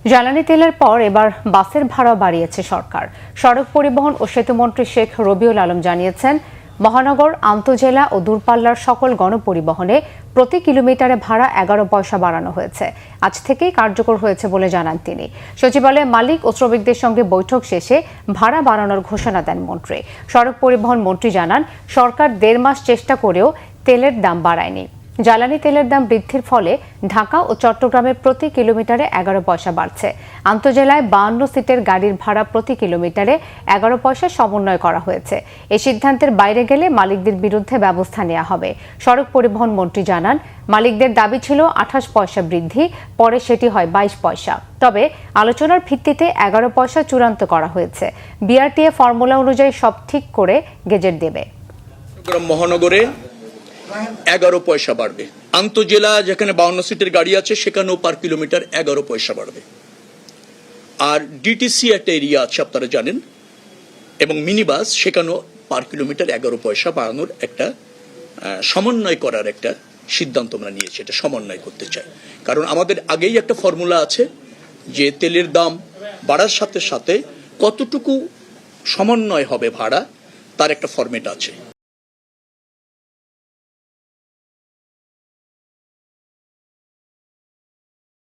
জ্বালানি তেলের পর এবার বাসের ভাড়া বাড়িয়েছে সরকার। সড়ক পরিবহন ও সেতুমন্ত্রী শেখ রবিউল আলম জানিয়েছেন, মহানগর, আন্তজেলা ও দূরপাল্লার সকল গণপরিবহনে প্রতি কিলোমিটারে ভাড়া 11 পয়সা বাড়ানো হয়েছে। আজ থেকেই কার্যকর হয়েছে বলে জানান তিনি। সচিবালয়ে মালিক ও শ্রমিকদের সঙ্গে বৈঠক শেষে ভাড়া বাড়ানোর ঘোষণা দেন মন্ত্রী। সড়ক পরিবহন মন্ত্রী জানান, সরকার 1.5 মাস চেষ্টা করেও তেলের দাম বাড়ায়নি। জ্বালানি তেলের দাম বৃদ্ধির ফলে ঢাকা ও চট্টগ্রামে প্রতি কিলোমিটারে 11 পয়সা বাড়ছে। আন্তজেলায় 52 সিটের গাড়ির ভাড়া প্রতি কিলোমিটারে 11 পয়সা সমন্বয় করা হয়েছে। এই সিদ্ধান্তের বাইরে গেলে মালিকদের বিরুদ্ধে ব্যবস্থা নেওয়া হবে। সড়ক পরিবহন মন্ত্রী জানান, মালিকদের দাবি ছিল 28 পয়সা বৃদ্ধি, পরে সেটি হয় 22 পয়সা। তবে আলোচনার ভিত্তিতে 11 পয়সা চূড়ান্ত করা হয়েছে। বিআরটিএ ফর্মুলা অনুযায়ী সব ঠিক করে গেজেট দেবে। মহানগরে 11 পয়সা বাড়বে। আন্তজেলা যেখানে 52 সিটের গাড়ি আছে সেখানেও পার কিলোমিটার 11 পয়সা বাড়বে। আর ডিটিসি একটা এরিয়া আছে আপনারা জানেন, এবং মিনি বাস, সেখানেও পার কিলোমিটার 11 পয়সা বাড়ানোর একটা সমন্বয় করার একটা সিদ্ধান্ত আমরা নিয়েছি। এটা সমন্বয় করতে চাই, কারণ আমাদের আগেই একটা ফর্মুলা আছে যে তেলের দাম বাড়ার সাথে সাথে কতটুকু সমন্বয় হবে ভাড়া, তার একটা ফরম্যাট আছে।